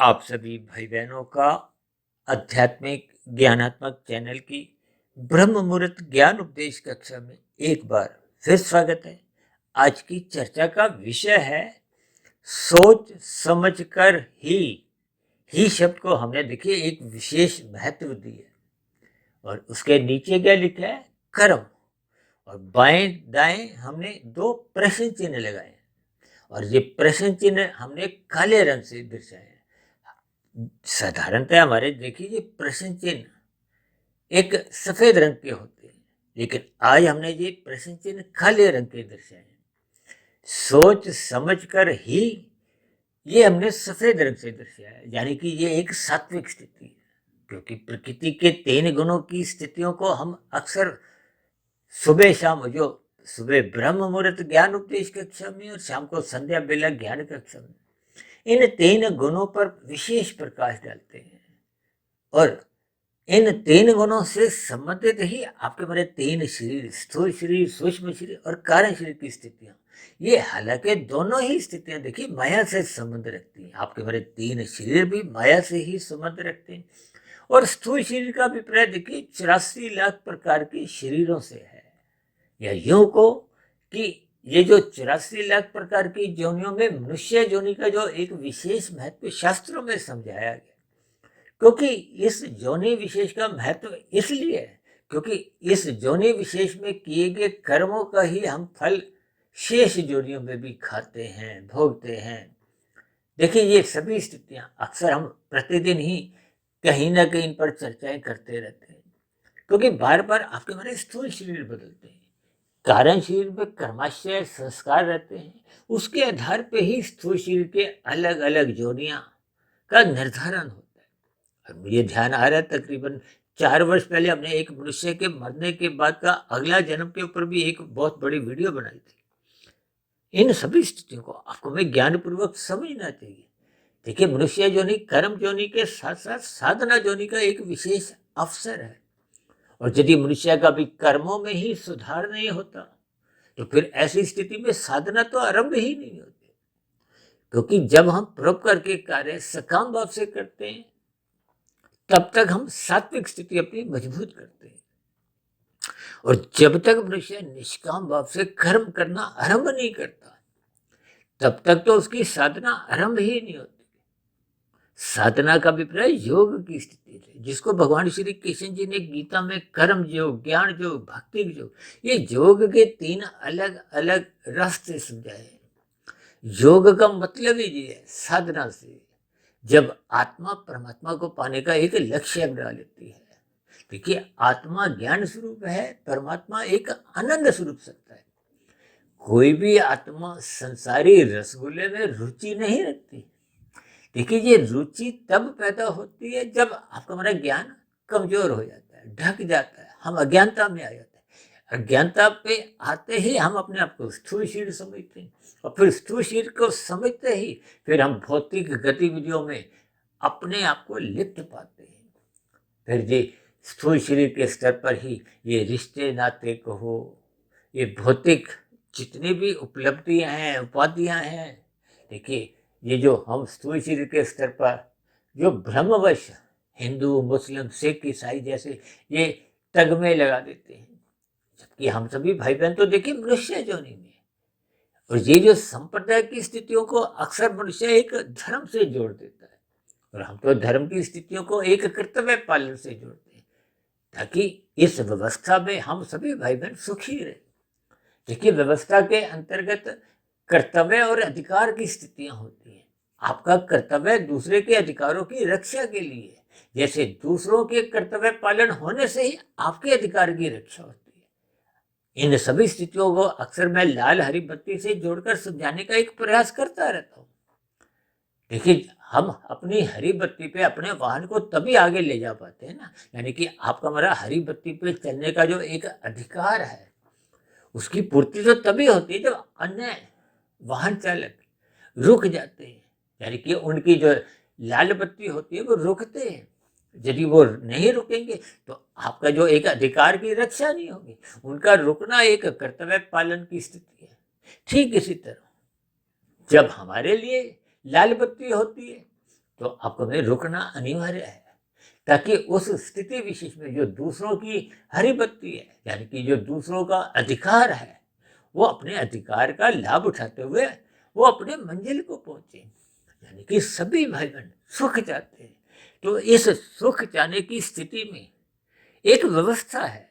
आप सभी भाई बहनों का आध्यात्मिक ज्ञानात्मक चैनल की ब्रह्म मुहूर्त ज्ञान उपदेश कक्षा में एक बार फिर स्वागत है। आज की चर्चा का विषय है सोच समझकर ही शब्द को हमने देखिए एक विशेष महत्व दी है और उसके नीचे क्या लिखा है, कर्म। और बाएं दाएं हमने दो प्रश्न चिन्ह लगाए हैं और ये प्रश्न चिन्ह हमने काले रंग से दर्शाए हैं। साधारणतः हमारे देखिए ये प्रश्न चिन्ह एक सफेद रंग के होते हैं, लेकिन आज हमने ये प्रश्न चिन्ह काले रंग के दर्शाए हैं। सोच समझकर ही ये हमने सफेद रंग से दर्शाया है, यानी कि ये एक सात्विक स्थिति है, क्योंकि प्रकृति के 3 गुणों की स्थितियों को हम अक्सर सुबह शाम सुबह ब्रह्म मुहूर्त ज्ञान उपदेश कक्षा में और शाम को संध्या बेला ज्ञान कक्षा में इन 3 गुणों पर विशेष प्रकाश डालते हैं और इन 3 गुणों से संबंधित ही आपके मेरे 3 शरीर, स्थूल शरीर, सूक्ष्म शरीर और कारण शरीर की स्थितियां, ये हालांकि दोनों ही स्थितियां देखिए माया से संबंध रखती हैं। आपके मेरे 3 शरीर भी माया से ही संबंध रखते हैं और स्थूल शरीर का अभिप्राय देखिए 84 लाख प्रकार के शरीरों से है, या यूं को कि ये जो 84 लाख प्रकार की योनियों में मनुष्य योनि का जो एक विशेष महत्व शास्त्रों में समझाया गया, क्योंकि इस योनि विशेष का महत्व इसलिए है क्योंकि इस योनि विशेष में किए गए कर्मों का ही हम फल शेष योनियों में भी खाते हैं, भोगते हैं। देखिए ये सभी स्थितियां अक्सर हम प्रतिदिन ही कहीं ना कहीं पर चर्चाएं करते रहते हैं, क्योंकि बार बार आपके हमारे स्थूल शरीर बदलते हैं, कारण शरीर में कर्माशय संस्कार रहते हैं, उसके आधार पे ही स्थूल शरीर के अलग अलग योनियां का निर्धारण होता है। और मुझे ध्यान आ रहा है तकरीबन 4 वर्ष पहले हमने एक मनुष्य के मरने के बाद का अगला जन्म के ऊपर भी एक बहुत बड़ी वीडियो बनाई थी। इन सभी स्थितियों को आपको मैं ज्ञान पूर्वक समझना चाहिए। देखिए मनुष्य योनि कर्म योनि के साथ साथ साधना योनि का एक विशेष अवसर है, और यदि मनुष्य का भी कर्मों में ही सुधार नहीं होता तो फिर ऐसी स्थिति में साधना तो आरंभ ही नहीं होती, क्योंकि जब हम परोपकार के कार्य सकाम भाव से करते हैं तब तक हम सात्विक स्थिति अपनी मजबूत करते हैं, और जब तक मनुष्य निष्काम भाव से कर्म करना आरंभ नहीं करता तब तक तो उसकी साधना आरंभ ही नहीं होती। साधना का अभिप्राय योग की स्थिति है, जिसको भगवान श्री कृष्ण जी ने गीता में कर्म योग, ज्ञान योग, भक्ति योग, ये योग के 3 अलग अलग रास्ते समझाए। योग का मतलब ही ये है साधना से जब आत्मा परमात्मा को पाने का एक लक्ष्य बना लेती है। देखिए आत्मा ज्ञान स्वरूप है, परमात्मा एक आनंद स्वरूप सत्ता है। कोई भी आत्मा संसारी रसगुल्ले में रुचि नहीं रखती। देखिए ये रुचि तब पैदा होती है जब आपका हमारा ज्ञान कमजोर हो जाता है, ढक जाता है, हम अज्ञानता में आ जाते हैं। अज्ञानता पे आते ही हम अपने आप को स्थूल शरीर समझते हैं, और फिर स्थूल शरीर को समझते ही फिर हम भौतिक गतिविधियों में अपने आप को लिप्त पाते हैं। फिर ये स्थूल शरीर के स्तर पर ही ये रिश्ते नाते कहो, ये भौतिक जितनी भी उपलब्धियां हैं, उपाधियां हैं, देखिए ये जो हम स्थूल शरीर के स्तर पर जो भ्रमवश हिंदू, मुस्लिम, सिख, ईसाई जैसे ये तगमे लगा देते हैं, जबकि हम सभी भाई बहन तो देखिए मनुष्य योनि में। और ये जो संप्रदाय की स्थितियों को अक्सर मनुष्य एक धर्म से जोड़ देता है, और हम तो धर्म की स्थितियों को एक कर्तव्य पालन से जोड़ते हैं, ताकि इस व्यवस्था में हम सभी भाई बहन सुखी रहे। देखिए व्यवस्था के अंतर्गत कर्तव्य और अधिकार की स्थितियां होती हैं। आपका कर्तव्य दूसरे के अधिकारों की रक्षा के लिए है, जैसे दूसरों के कर्तव्य पालन होने से ही आपके अधिकार की रक्षा होती है। इन सभी स्थितियों को अक्सर मैं लाल हरी बत्ती से जोड़कर समझाने का एक प्रयास करता रहता हूँ। देखिए हम अपनी हरी बत्ती पे अपने वाहन को तभी आगे ले जा पाते हैं ना, यानी कि आपका हमारा हरी बत्ती पे चलने का जो एक अधिकार है उसकी पूर्ति तो तभी होती है जब अन्य वाहन चालक रुक जाते हैं, यानी कि उनकी जो लाल बत्ती होती है वो रुकते हैं। यदि वो नहीं रुकेंगे तो आपका जो एक अधिकार की रक्षा नहीं होगी, उनका रुकना एक कर्तव्य पालन की स्थिति है। ठीक इसी तरह जब हमारे लिए लाल बत्ती होती है तो आपको में रुकना अनिवार्य है, ताकि उस स्थिति विशेष में जो दूसरों की हरी बत्ती है, यानी कि जो दूसरों का अधिकार है, वो अपने अधिकार का लाभ उठाते हुए वो अपने मंजिल को पहुंचे। यानी कि सभी भाई बहन सुख चाहते हैं, तो इस सुख चाहने की स्थिति में एक व्यवस्था है,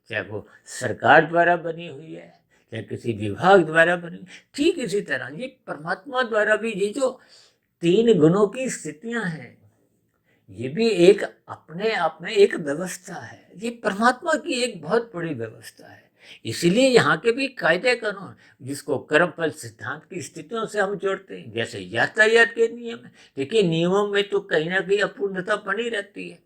चाहे वो सरकार द्वारा बनी हुई है, चाहे किसी विभाग द्वारा बनी हुई, ठीक इसी तरह ये परमात्मा द्वारा भी ये जो 3 गुणों की स्थितियां हैं, ये भी एक अपने आप में एक व्यवस्था है। ये परमात्मा की एक बहुत बड़ी व्यवस्था है। इसीलिए यहाँ के भी कायदे कानून, जिसको कर्मफल सिद्धांत की स्थितियों से हम जोड़ते हैं, जैसे यातायात के नियम है। देखिए, नियमों में तो कहीं ना कहीं अपूर्णता बनी रहती है,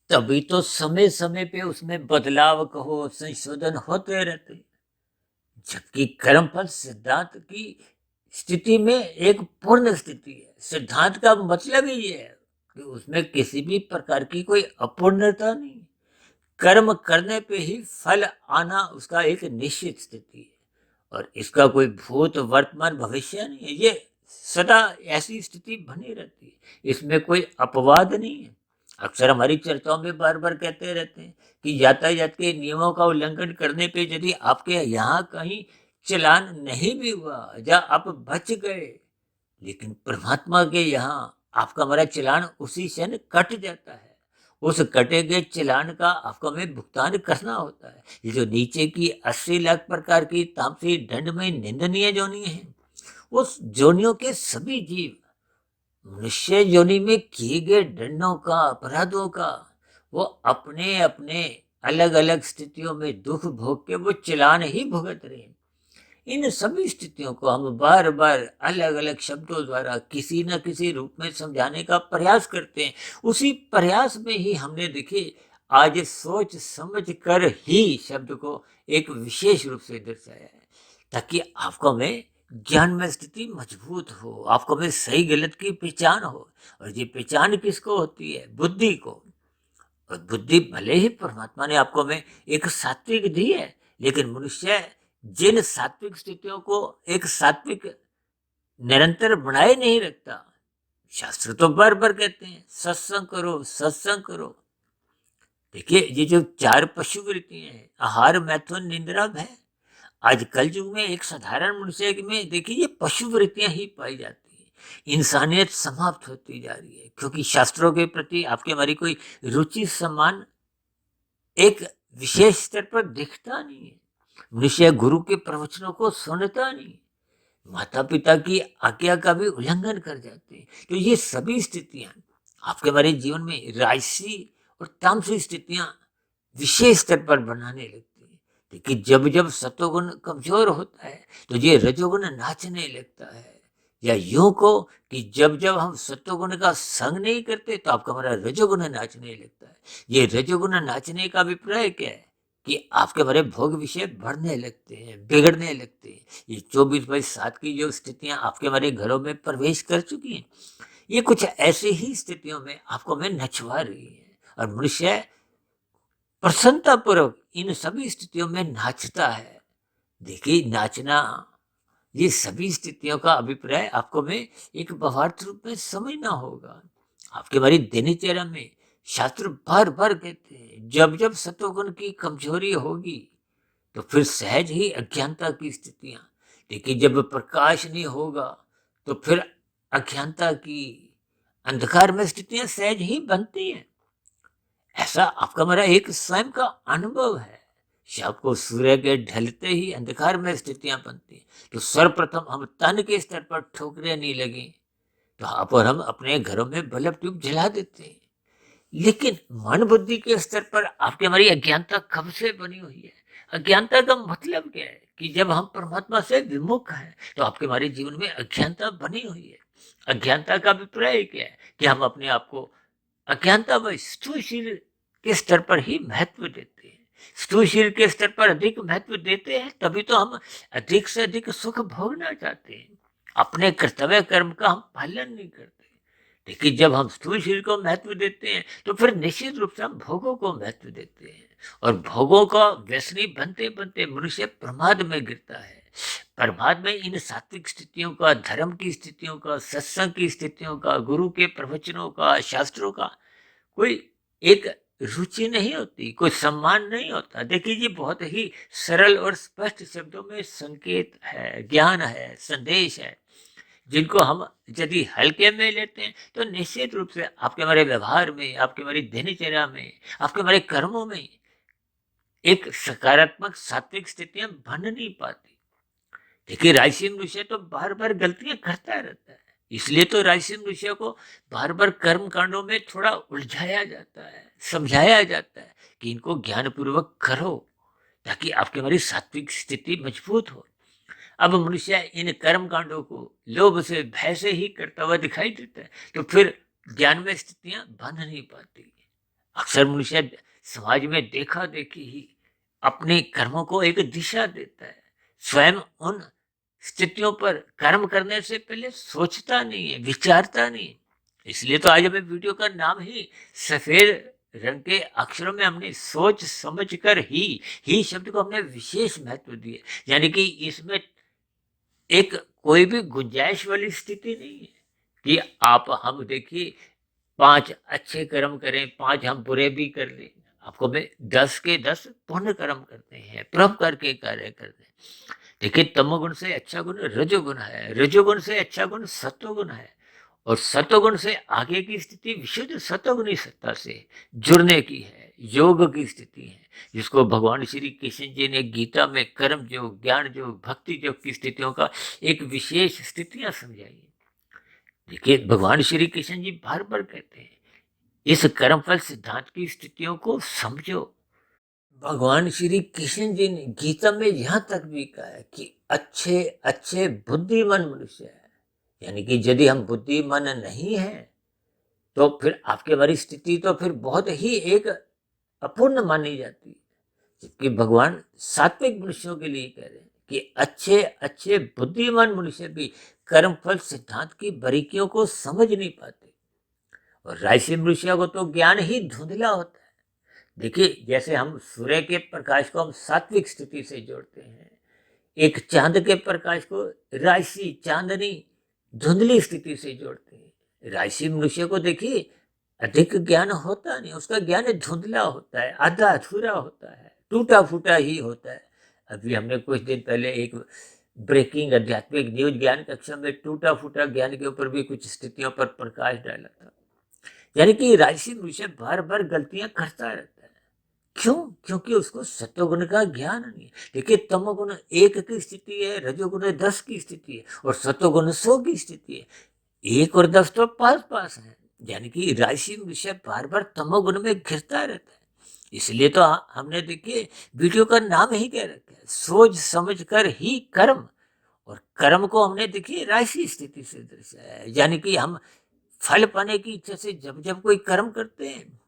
तभी तो समय समय पे उसमें बदलाव कहो, संशोधन होते रहते हैं। जबकि कर्मफल सिद्धांत की स्थिति में एक पूर्ण स्थिति है। सिद्धांत का मतलब ही ये है कि उसमें किसी भी प्रकार की कोई अपूर्णता नहीं। कर्म करने पे ही फल आना उसका एक निश्चित स्थिति है, और इसका कोई भूत वर्तमान भविष्य नहीं है। ये सदा ऐसी स्थिति बनी रहती है, इसमें कोई अपवाद नहीं है। अक्सर हमारी चर्चाओं में बार बार कहते रहते हैं कि यातायात के नियमों का उल्लंघन करने पे यदि आपके यहाँ कहीं चलान नहीं भी हुआ या आप बच गए, लेकिन परमात्मा के यहाँ आपका हमारा चलान उसी क्षण कट जाता है। उस कटे गए चलान का आपको हमें भुगतान करना होता है। ये जो नीचे की 80 लाख प्रकार की तामसी दंड में निंदनीय जोनियां हैं, उस जोनियों के सभी जीव मनुष्य योनि में किए गए दंडों का, अपराधों का, वो अपने अपने अलग अलग स्थितियों में दुख भोग के वो चलान ही भुगत रहे हैं। इन सभी स्थितियों को हम बार बार अलग अलग शब्दों द्वारा किसी न किसी रूप में समझाने का प्रयास करते हैं। उसी प्रयास में ही हमने देखिए आज सोच समझ कर ही शब्द को एक विशेष रूप से दर्शाया है, ताकि आपको में ज्ञान में स्थिति मजबूत हो, आपको में सही गलत की पहचान हो। और ये पहचान किसको होती है? बुद्धि को। और बुद्धि भले ही परमात्मा ने आपको में एक सात्विक दी है, लेकिन मनुष्य जिन सात्विक स्थितियों को एक सात्विक निरंतर बनाए नहीं रखता। शास्त्र तो बार बार कहते हैं सत्संग करो, सत्संग करो। देखिए, ये जो 4 पशु वृत्तियां हैं, आहार, मैथुन, निंद्रा, भय, आज कल युग में एक साधारण मनुष्य में देखिए ये पशु वृत्तियां ही पाई जाती है। इंसानियत समाप्त होती जा रही है, क्योंकि शास्त्रों के प्रति आपके हमारी कोई रुचि सम्मान एक विशेष स्तर पर दिखता नहीं है। मनुष्य गुरु के प्रवचनों को सुनता नहीं, माता पिता की आज्ञा का भी उल्लंघन कर जाते हैं। तो ये सभी स्थितियां आपके हमारे जीवन में राजसी और तामसी स्थितियां विशेष स्तर पर बनाने लगती है। लेकिन जब जब सत्वगुण कमजोर होता है तो ये रजोगुण नाचने लगता है। या यूं को कि जब जब हम सत्वगुण का संग नहीं करते तो आपका हमारा रजोगुण नाचने लगता है। ये रजोगुण नाचने का अभिप्राय क्या है? कि आपके हमारे भोग विषय बढ़ने लगते हैं, बिगड़ने लगते हैं। ये 24/7 की जो स्थितियां आपके हमारे घरों में प्रवेश कर चुकी हैं, ये कुछ ऐसे ही स्थितियों में आपको हमें नचवा रही है। और मनुष्य प्रसन्नता पूर्वक इन सभी स्थितियों में नाचता है। देखिए, नाचना ये सभी स्थितियों का अभिप्राय आपको में एक भावार्थ रूप में समझना होगा। आपके हमारी दिनचर्या में शास्त्र बार बार कहते हैं जब जब सत्वगुण की कमजोरी होगी तो फिर सहज ही अज्ञानता की स्थितियां। देखिए, जब प्रकाश नहीं होगा तो फिर अज्ञानता की, अंधकार में स्थितियां सहज ही बनती हैं। ऐसा आपका हमारा एक स्वयं का अनुभव है। शाम को सूर्य के ढलते ही अंधकार में स्थितियां बनती हैं। तो सर्वप्रथम हम तन के स्तर पर ठोकरें नहीं लगी तो आप और हम अपने घरों में बल्ब ट्यूब जला देते हैं। लेकिन मन बुद्धि के स्तर पर आपकी हमारी अज्ञानता कब से बनी हुई है? अज्ञानता का मतलब क्या है? कि जब हम परमात्मा से विमुख हैं तो आपके हमारे जीवन में अज्ञानता बनी हुई है। अज्ञानता का अभिप्राय क्या है? कि हम अपने आप को अज्ञानता व स्थूल शरीर के स्तर पर ही महत्व देते हैं। स्थूल शरीर के स्तर पर अधिक महत्व देते हैं, तभी तो हम अधिक से अधिक सुख भोगना चाहते हैं। अपने कर्तव्य कर्म का हम पालन नहीं करते। लेकिन जब हम स्थूल शरीर को महत्व देते हैं तो फिर निश्चित रूप से हम भोगों को महत्व देते हैं, और भोगों का व्यसनी बनते बनते मनुष्य प्रमाद में गिरता है। प्रभात में इन सात्विक स्थितियों का, धर्म की स्थितियों का, सत्संग की स्थितियों का, गुरु के प्रवचनों का, शास्त्रों का कोई एक रुचि नहीं होती, कोई सम्मान नहीं होता। देखिए जी, बहुत ही सरल और स्पष्ट शब्दों में संकेत है, ज्ञान है, संदेश है, जिनको हम यदि हल्के में लेते हैं तो निश्चित रूप से आपके हमारे व्यवहार में, आपके हमारी दिनचर्या में, आपके हमारे कर्मों में एक सकारात्मक सात्विक स्थितियां बन नहीं पाती। देखिए, राजसी मनुष्य तो बार बार गलतियां करता रहता है, इसलिए तो राजसी मनुष्य को बार बार कर्म कांडों में थोड़ा उलझाया जाता है, समझाया जाता है कि इनको ज्ञान पूर्वक करो ताकि आपकी हमारी सात्विक स्थिति मजबूत हो। अब मनुष्य इन कर्म कांडों को लोभ से, भय से ही करता हुआ दिखाई देता है, तो फिर ज्ञान में स्थितियां बन नहीं पाती। अक्सर मनुष्य समाज में देखा देखी ही अपने कर्मों को एक दिशा देता है, स्वयं उन स्थितियों पर कर्म करने से पहले सोचता नहीं है, विचारता नहीं है। इसलिए तो आज हमें वीडियो का नाम ही सफेद रंग के अक्षरों में हमने सोच समझ कर ही शब्द को हमने विशेष महत्व दिए, यानी कि इसमें एक कोई भी गुंजाइश वाली स्थिति नहीं है कि आप हम देखिए 5 अच्छे कर्म करें, 5 हम बुरे भी कर लें। आपको मैं 10 के 10 पुण्य कर्म करते हैं, प्रभ करके कार्य करते हैं। देखिए, तमोगुण से अच्छा गुण रजोगुण है, रजोगुण से अच्छा गुण सत्वगुण है, और सत्वगुण से आगे की स्थिति विशुद्ध सत्वगुणी सत्ता से जुड़ने की है, योग की स्थिति है, जिसको भगवान श्री कृष्ण जी ने गीता में कर्म योग, ज्ञान योग, भक्ति योग की स्थितियों का एक विशेष स्थितियां समझाई। देखिए, भगवान श्री कृष्ण जी बार बार कहते हैं इस कर्मफल सिद्धांत की स्थितियों को समझो। भगवान श्री कृष्ण जी ने गीता में यहाँ तक भी कहा है कि अच्छे अच्छे बुद्धिमान मनुष्य है, यानी कि यदि हम बुद्धिमान नहीं हैं तो फिर आपकी हमारी स्थिति तो फिर बहुत ही एक अपूर्ण मानी जाती है। जबकि भगवान सात्विक मनुष्यों के लिए कह रहे हैं कि अच्छे अच्छे बुद्धिमान मनुष्य भी कर्मफल सिद्धांत की बारीकियों को समझ नहीं पाते, और राजसी मनुष्य को तो ज्ञान ही धुंधला होता है। देखिए, जैसे हम सूर्य के प्रकाश को हम सात्विक स्थिति से जोड़ते हैं, एक चांद के प्रकाश को राशि, चांदनी, धुंधली स्थिति से जोड़ते हैं। राशि मनुष्य को देखिए अधिक ज्ञान होता नहीं, उसका ज्ञान धुंधला होता है, आधा अधूरा होता है, टूटा फूटा ही होता है। अभी हमने कुछ दिन पहले एक ब्रेकिंग आध्यात्मिक न्यूज ज्ञान कक्षा में टूटा फूटा ज्ञान के ऊपर भी कुछ स्थितियों पर प्रकाश डाला था। यानी कि राजसी मनुष्य बार बार गलतियां करता रहता है। क्यों? क्योंकि उसको सत्वगुण का ज्ञान नहीं है। देखिए, तमोगुण 1 की स्थिति है, रजोगुण 10 की स्थिति है, और सत्वगुण 100 की स्थिति है। 1 और 10 तो पास पास है, यानी कि राजसी मनुष्य बार बार तमोगुण में घिरता रहता है। इसलिए तो हमने देखिए वीडियो का नाम ही कह रखा है, सोच समझ कर ही कर्म। और कर्म को हमने देखिए राशि स्थिति से दर्शाया है, यानी कि हम फल पाने की इच्छा से जब जब कोई कर्म करते हैं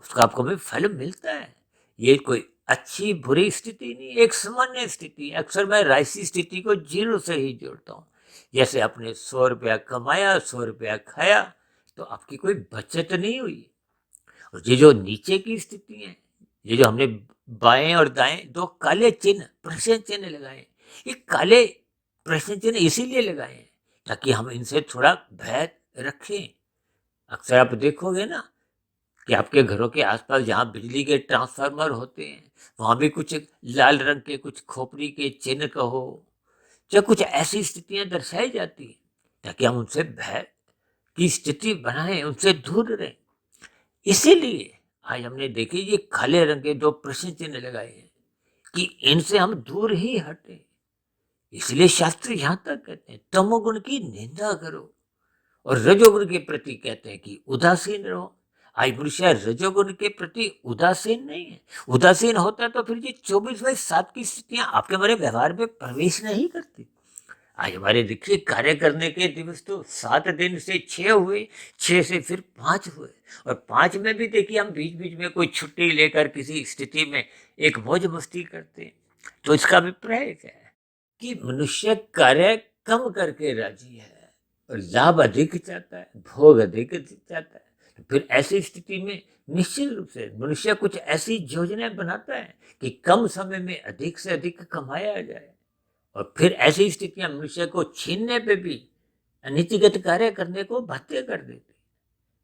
उसका आपको भी फल मिलता है। ये कोई अच्छी बुरी स्थिति नहीं, एक सामान्य स्थिति है। अक्सर मैं राशि स्थिति को 0 से ही जोड़ता हूँ। जैसे आपने 100 रुपया कमाया, 100 रुपया खाया, तो आपकी कोई बचत नहीं हुई। और ये जो नीचे की स्थिति है, ये जो हमने बाएं और दाएं 2 काले चिन्ह, प्रश्न चिन्ह लगाए, ये काले प्रश्न चिन्ह इसीलिए लगाए हैं ताकि हम इनसे थोड़ा भय रखें। अक्सर आप देखोगे ना कि आपके घरों के आसपास जहाँ बिजली के ट्रांसफार्मर होते हैं, वहां भी कुछ लाल रंग के, कुछ खोपड़ी के चिन्ह कहो, या कुछ ऐसी स्थितियां दर्शाई जाती है ताकि हम उनसे भय की स्थिति बनाएं, उनसे दूर रहें। इसीलिए आज हमने देखी ये काले रंग के 2 प्रश्न चिन्ह लगाए हैं कि इनसे हम दूर ही हटें। इसलिए शास्त्र यहाँ तक कहते हैं तमोगुण की निंदा करो, और रजोगुण के प्रति कहते हैं कि उदासीन रहो। आज मनुष्य रजोगुण के प्रति उदासीन नहीं है। उदासीन होता तो फिर ये 24/7 की स्थितियां आपके हमारे व्यवहार में प्रवेश नहीं करती। आज हमारे देखिए कार्य करने के दिवस तो 7 दिन से 6 हुए, 6 से फिर 5 हुए, और 5 में भी देखिए हम बीच बीच में कोई छुट्टी लेकर किसी स्थिति में एक मौज मस्ती करते हैं। तो इसका अभिप्राय क्या है कि मनुष्य कार्य कम करके राजी है और लाभ अधिक चाहता है, भोग अधिक चाहता है। तो फिर ऐसी स्थिति में निश्चित रूप से मनुष्य कुछ ऐसी योजनाएं बनाता है कि कम समय में अधिक से अधिक कमाया जाए, और फिर ऐसी स्थितियां मनुष्य को छीनने पे भी नीतिगत कार्य करने को बाध्य कर देती।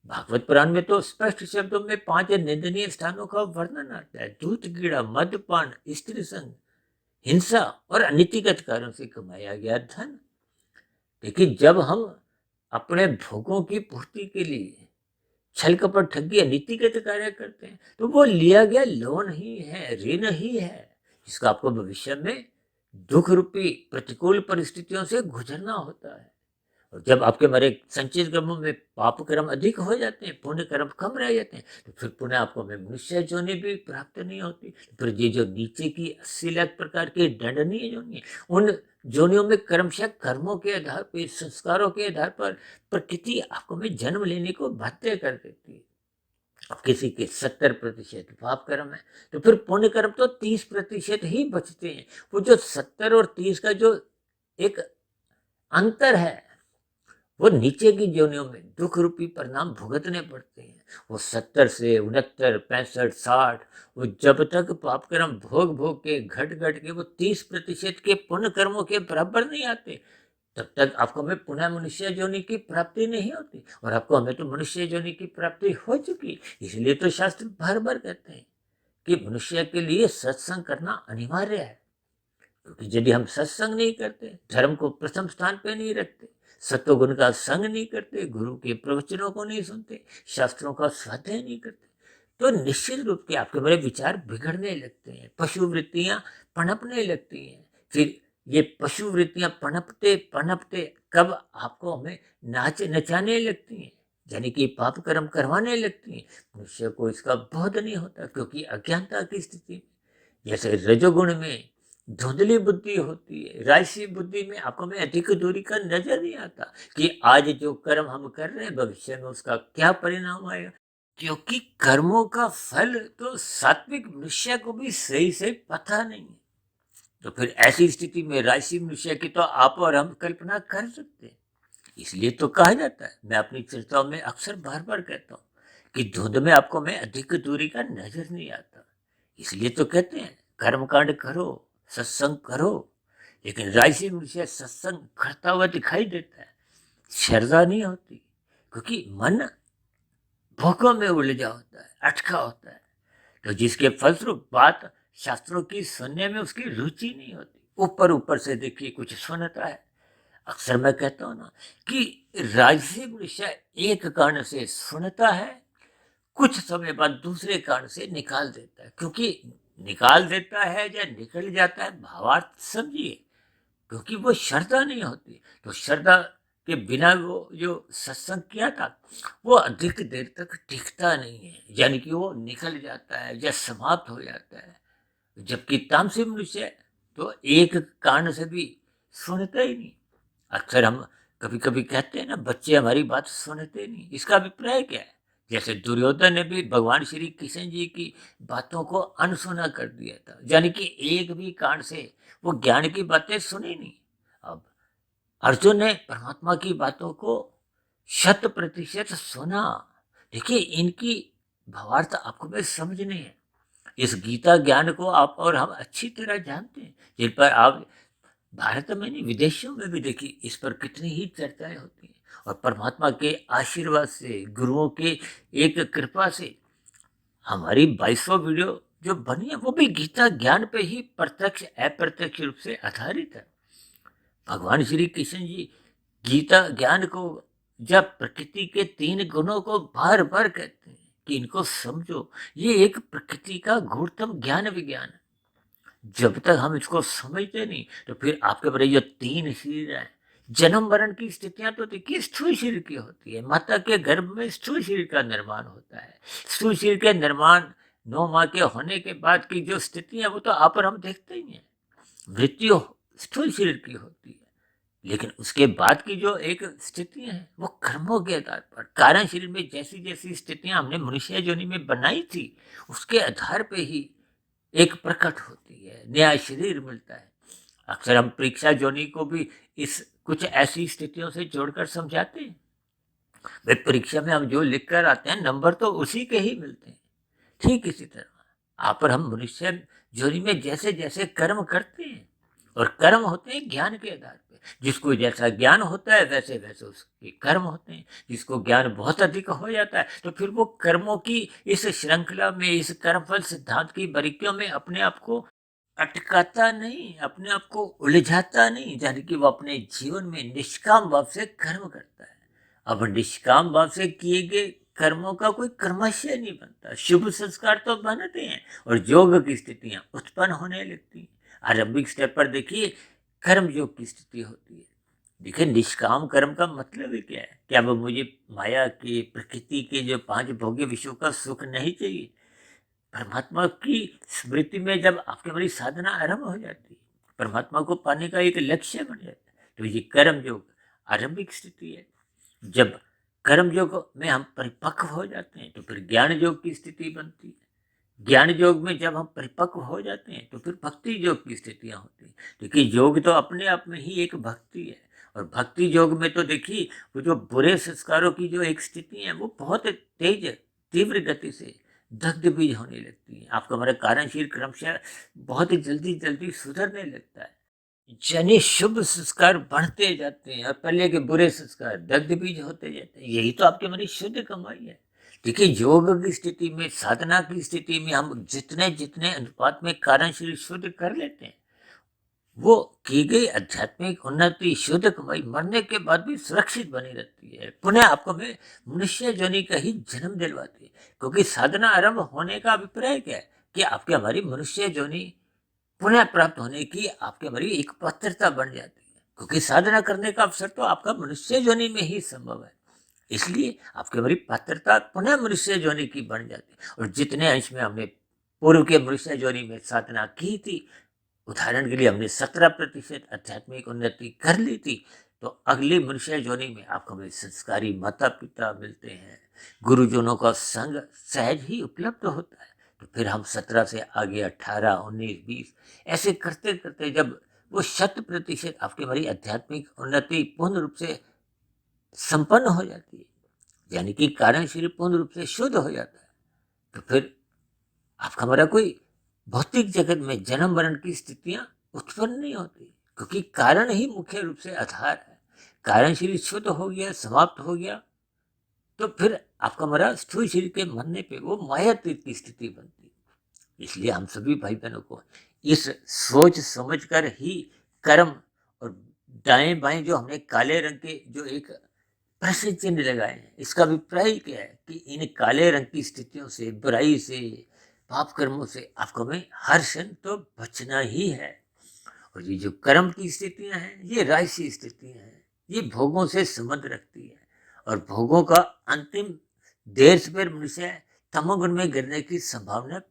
भागवत पुराण में तो स्पष्ट शब्दों में 5 निंदनीय स्थानों का वर्णन आता है: दूध कीड़ा, मदपान, स्त्री संग, हिंसा और अनीतिगत कार्यों से कमाया गया धन। देखिए, जब हम अपने भोगों की पूर्ति के लिए छल कपट ठगी नीतिगत कार्य करते हैं तो वो लिया गया लोन ही है, ऋण ही है, जिसका आपको भविष्य में दुख रूपी प्रतिकूल परिस्थितियों से गुजरना होता है। और जब आपके हमारे संचित कर्मों में पाप कर्म अधिक हो जाते हैं, पुण्य कर्म कम रह जाते हैं, तो फिर पुनः आपको में मनुष्य जोनि भी प्राप्त नहीं होती। फिर ये जो नीचे की 80 लाख प्रकार की दंडनीय जोनि, उन जोनियों में क्रमशः कर्मों के आधार पर, संस्कारों के आधार पर प्रकृति आपको में जन्म लेने को बाध्य कर देती है। अब किसी के 70% पाप कर्म है तो फिर पुण्य कर्म तो 30% ही बचते हैं। वो जो 70 और 30 का जो एक अंतर है, वो नीचे की जोनियों में दुख रूपी परिणाम भुगतने पड़ते हैं। वो 70 से 69, 65, 60, वो जब तक पाप कर्म भोग भोग के घट घट के वो 30% के पुण्य कर्मों के बराबर नहीं आते, तब तक आपको हमें पुनः मनुष्य जोनि की प्राप्ति नहीं होती। और आपको हमें तो मनुष्य जोनि की प्राप्ति हो चुकी। इसलिए तो शास्त्र बार बार कहते हैं कि मनुष्य के लिए सत्संग करना अनिवार्य है। क्योंकि यदि हम सत्संग नहीं करते, धर्म को प्रथम स्थान पे नहीं रखते, सत्वगुण का संग नहीं करते, गुरु के प्रवचनों को नहीं सुनते, शास्त्रों का स्वाध्याय नहीं करते, तो निश्चित रूप से आपके बड़े विचार बिगड़ने लगते हैं, पशु वृत्तियां पनपने लगती हैं। फिर ये पशु वृत्तियां पनपते पनपते कब आपको हमें नचाने लगती हैं, यानी कि पाप कर्म करवाने लगती हैं। मनुष्य को इसका बोध नहीं होता, क्योंकि अज्ञानता की स्थिति में, जैसे रजोगुण में धुंधली बुद्धि होती है, राशि बुद्धि में आपको में अधिक दूरी का नजर नहीं आता कि आज जो कर्म हम कर रहे हैं भविष्य में उसका क्या परिणाम आएगा, क्योंकि कर्मों का फल तो सात्विक मनुष्य को भी सही से पता नहीं है। तो फिर ऐसी स्थिति में राशि मनुष्य की तो आप और हम कल्पना कर सकते हैं। इसलिए तो कहा जाता है, मैं अपनी चर्चाओं में अक्सर बार बार कहता हूँ कि धुंध में आपको में अधिक दूरी का नजर नहीं आता। इसलिए तो कहते हैं कर्मकांड करो, सत्संग करो, लेकिन राशि मनुष्य सत्संग करता हुआ दिखाई देता है, श्रद्धा नहीं होती, क्योंकि मन भोगों में उलझा होता है, अटका होता है। तो जिसके फलस्वरूप बात शास्त्रों की सुनने में उसकी रुचि नहीं होती, ऊपर ऊपर से देखिए कुछ सुनता है। अक्सर मैं कहता हूँ ना कि राजसी मनुष्य एक कारण से सुनता है, कुछ समय बाद दूसरे कारण से निकाल देता है। क्योंकि निकाल देता है या निकल जाता है, भावार्थ समझिए, क्योंकि वो श्रद्धा नहीं होती। तो श्रद्धा के बिना वो जो सत्संग किया था वो अधिक देर तक टिकता नहीं है, यानी कि वो निकल जाता है या समाप्त हो जाता है। जबकि तामसी मनुष्य तो एक कान से भी सुनता ही नहीं। अक्सर हम कभी कभी कहते हैं ना, बच्चे हमारी बात सुनते नहीं। इसका अभिप्राय क्या है? जैसे दुर्योधन ने भी भगवान श्री कृष्ण जी की बातों को अनसुना कर दिया था, यानी कि एक भी कान से वो ज्ञान की बातें सुनी नहीं। अब अर्जुन ने परमात्मा की बातों को 100% सुना। देखिए, इनकी भावार्थ आपको मैं समझनी है। इस गीता ज्ञान को आप और हम अच्छी तरह जानते हैं, जिन पर आप भारत में नहीं विदेशों में भी देखिए इस पर कितनी ही चर्चाएं होती हैं। और परमात्मा के आशीर्वाद से, गुरुओं के एक कृपा से हमारी 2200 वीडियो जो बनी है वो भी गीता ज्ञान पे ही प्रत्यक्ष अप्रत्यक्ष रूप से आधारित है। भगवान श्री कृष्ण जी गीता ज्ञान को जब प्रकृति के 3 गुणों को बार बार कहते हैं कि इनको समझो, ये एक प्रकृति का गूढ़तम ज्ञान विज्ञान है। जब तक हम इसको समझते नहीं तो फिर आपके बड़े जो 3 शरीर हैं, जन्म मरण की स्थितियां तो देखिए स्थूल शरीर की होती है। माता के गर्भ में स्थूल शरीर का निर्माण होता है। स्थूल शरीर के निर्माण 9 माह के होने के बाद की जो स्थिति है वो तो आप और हम देखते ही हैं। मृत्यु स्थूल शरीर की होती है, लेकिन उसके बाद की जो एक स्थिति है वो कर्मों के आधार पर, कारण शरीर में जैसी जैसी स्थितियां हमने मनुष्य योनि में बनाई थी उसके आधार पे ही एक प्रकट होती है, नया शरीर मिलता है। अक्सर हम परीक्षा योनि को भी इस कुछ ऐसी स्थितियों से जोड़कर समझाते हैं। भाई, परीक्षा में हम जो लिख कर आते हैं नंबर तो उसी के ही मिलते हैं। ठीक इसी तरह आप और हम मनुष्य योनि में जैसे जैसे कर्म करते हैं और कर्म होते हैं ज्ञान के आधार पे। जिसको जैसा ज्ञान होता है वैसे वैसे उसके कर्म होते हैं। जिसको ज्ञान बहुत अधिक हो जाता है तो फिर वो कर्मों की इस श्रृंखला में, इस कर्मफल सिद्धांत की बारीकियों में अपने आप को अटकाता नहीं, अपने आप को उलझाता नहीं, यानी कि वो अपने जीवन में निष्काम भाव से कर्म करता है। अब निष्काम भाव से किए गए कर्मों का कोई कर्माशय नहीं बनता, शुभ संस्कार तो बनते हैं और योग की स्थितियां उत्पन्न होने लगती हैं। आरंभिक स्तर पर देखिए कर्म योग की स्थिति होती है। देखिए निष्काम कर्म का मतलब ही क्या है? क्या वो मुझे माया के, प्रकृति के जो 5 भोग्य विषयों का सुख नहीं चाहिए? परमात्मा की स्मृति में जब आपकी हमारी साधना आरंभ हो जाती है, परमात्मा को पाने का एक लक्ष्य बन जाता है, तो ये कर्म योग आरंभिक स्थिति है। जब कर्म योग में हम परिपक्व हो जाते हैं तो फिर ज्ञान योग की स्थिति बनती है। ज्ञान योग में जब हम परिपक्व हो जाते हैं तो फिर भक्ति योग की स्थितियां होती हैं। देखिए योग तो अपने आप में ही एक भक्ति है। और भक्ति योग में तो देखिए वो जो बुरे संस्कारों की जो एक स्थिति है वो बहुत तेज तीव्र गति से दग्ध बीज होने लगती है। आपका हमारा कारणशील क्रमशः बहुत ही जल्दी जल्दी सुधरने लगता है। यानी शुभ संस्कार बढ़ते जाते हैं और पहले के बुरे संस्कार दग्ध बीज होते जाते हैं। यही तो आपकी हमारी शुद्ध कमाई है। देखिए योग की स्थिति में, साधना की स्थिति में हम जितने जितने अनुपात में कारणशील शुद्ध कर लेते हैं, वो की गई आध्यात्मिक उन्नति, शुद्ध कमाई मरने के बाद भी सुरक्षित बनी रहती है। पुनः आपको में मनुष्य जोनि का ही जन्म दिलवाती है। क्योंकि साधना आरंभ होने का अभिप्राय क्या है कि आपकी हमारी मनुष्य जोनि पुनः प्राप्त होने की आपकी हमारी एक पात्रता बन जाती है। क्योंकि साधना करने का अवसर तो आपका मनुष्य जोनि में ही संभव है। इसलिए आपकी हमारी पात्रता पुनः मनुष्य जोनि की बन जाती है। और जितने अंश में हमने पूर्व के मनुष्य जोनि में साधना की थी, उदाहरण के लिए हमने 17% आध्यात्मिक उन्नति कर ली थी, तो अगली मनुष्य जोनि में आपको हमें संस्कारी माता पिता मिलते हैं, गुरुजनों का संग सहज ही उपलब्ध होता है। तो फिर हम 17 से आगे 18, 19, 20 ऐसे करते करते जब वो 100% आपकी हमारी आध्यात्मिक उन्नति पूर्ण रूप से संपन्न हो जाती है, यानी कि कार्यशील पूर्ण रूप से शुद्ध हो जाता है, तो फिर आपका हमारा कोई भौतिक जगत में जन्म मरण की स्थितियां उत्पन्न नहीं होती। क्योंकि कारण ही मुख्य रूप से आधार है। कारणशील शुद्ध हो गया, समाप्त हो गया, तो फिर आपका हमारा स्थूल शरीर के मरने पे वो मायातीत की स्थिति बनती है। इसलिए हम सभी भाई बहनों को इस सोच समझ कर ही कर्म और दाएं बाएं जो हमने काले रंग के जो एक प्रश्न चिन्ह लगाए हैं, इसका अभिप्राय क्या है कि इन काले रंग की स्थितियों से, बुराई से, पाप कर्मों से आपको में हर क्षण तो बचना ही है। और ये जो कर्म की स्थितियां हैं, ये राशि स्थितियां हैं, ये भोगों से संबंध रखती है। और भोगों का अंतिम देर से फिर मनुष्य तमोगुण में गिरने की संभावना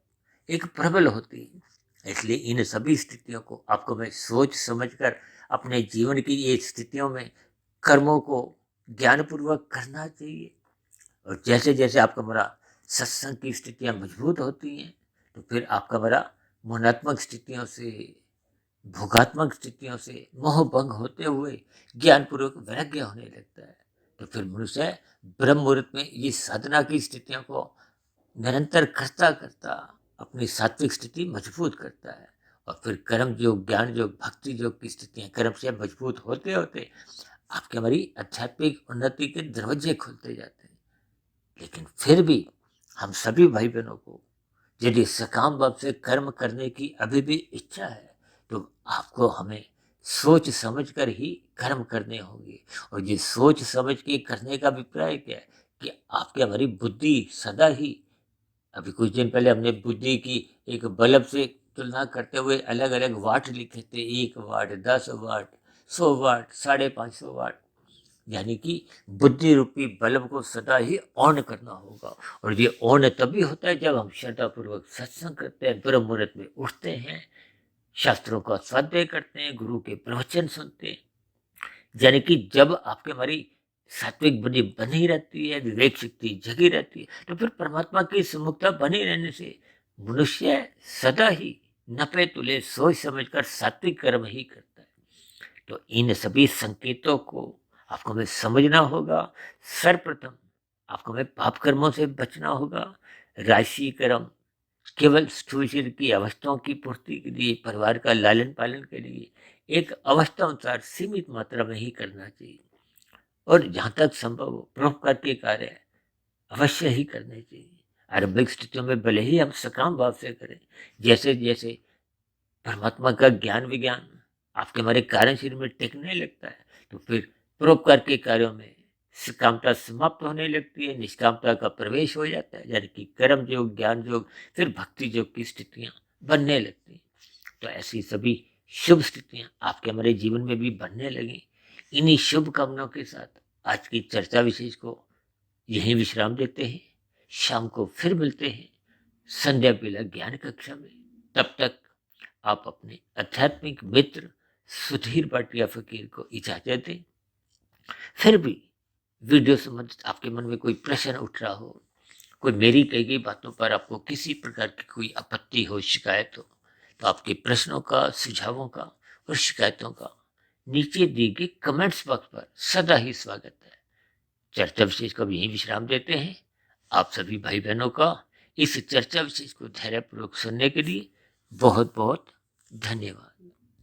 एक प्रबल होती है। इसलिए इन सभी स्थितियों को आपको मैं सोच समझकर अपने जीवन की ये स्थितियों में कर्मों को ज्ञानपूर्वक करना चाहिए। और जैसे जैसे आपका हमारा सत्संग की स्थितियां मजबूत होती हैं, तो फिर आपका हमारा मोनात्मक स्थितियों से, भोगात्मक स्थितियों से मोह भंग होते हुए ज्ञानपूर्वक वैराग्य होने लगता है। तो फिर मनुष्य ब्रह्म मुहूर्त में ये साधना की स्थितियों को निरंतर करता करता अपनी सात्विक स्थिति मजबूत करता है। और फिर कर्म योग, ज्ञान योग, भक्ति योग की स्थितियां कर्म से मजबूत होते होते आपके हमारी आध्यात्मिक उन्नति के दरवाजे खुलते जाते हैं। लेकिन फिर भी हम सभी भाई बहनों को यदि सकाम भाव से कर्म करने की अभी भी इच्छा है, तो आपको हमें सोच समझ कर ही कर्म करने होंगे। और ये सोच समझ के करने का अभिप्राय क्या है कि आपकी हमारी बुद्धि सदा ही, अभी कुछ दिन पहले हमने बुद्धि की एक बल्ब से तुलना करते हुए अलग अलग वाट लिखे थे, 1 वाट, 10 वाट, 100 वाट, 550 वाट। यानी कि बुद्धि रूपी बल्ब को सदा ही ऑन करना होगा। और ये ऑन तभी होता है जब हम श्रद्धापूर्वक सत्संग करते हैं, ब्रह्म मुहूर्त में उठते हैं, शास्त्रों का स्वाध्याय करते हैं, गुरु के प्रवचन सुनते हैं। यानी कि जब आपके हमारी सात्विक बुद्धि बनी रहती है, विवेक शक्ति जगी रहती है, तो फिर परमात्मा की सम्मुखता बनी रहने से मनुष्य सदा ही नपे तुले सोच समझकर सात्विक कर्म ही करता है। तो इन सभी संकेतों को आपको हमें समझना होगा। सर्वप्रथम आपको हमें पाप कर्मों से बचना होगा। राशि कर्म केवल स्थूल शरीर की अवस्थाओं की पूर्ति के लिए, परिवार का लालन पालन के लिए, एक अवस्था अनुसार सीमित मात्रा में ही करना चाहिए और जहाँ तक संभव हो परोपकार के कार्य अवश्य ही करने चाहिए। आरंभिक स्थितियों में भले ही हम सकाम भाव से करें, जैसे जैसे परमात्मा का ज्ञान विज्ञान आपके हमारे कार्य शरीर में टिकने लगता है तो फिर परोपकार के कार्यों में सकामता समाप्त होने लगती है, निष्कामता का प्रवेश हो जाता है, यानी कि कर्म योग, ज्ञान योग, फिर भक्ति योग की स्थितियां बनने लगती हैं। तो ऐसी सभी शुभ स्थितियां आपके हमारे जीवन में भी बनने लगी। इन्हीं शुभ कामनाओं के साथ आज की चर्चा विशेष को यहीं विश्राम देते हैं। शाम को फिर मिलते हैं संध्या बेला ज्ञान कक्षा में। तब तक आप अपने आध्यात्मिक मित्र सुधीर भाटिया फकीर को इजाजत दें। फिर भी वीडियो संबंधित आपके मन में कोई प्रश्न उठ रहा हो, कोई मेरी कही गई बातों पर आपको किसी प्रकार की कोई आपत्ति हो, शिकायत हो, तो आपके प्रश्नों का, सुझावों का और शिकायतों का नीचे दिए गए कमेंट्स बॉक्स पर सदा ही स्वागत है। चर्चा विशेष को भी यही विश्राम देते हैं। आप सभी भाई बहनों का इस चर्चा विशेष को धैर्यपूर्वक सुनने के लिए बहुत बहुत धन्यवाद।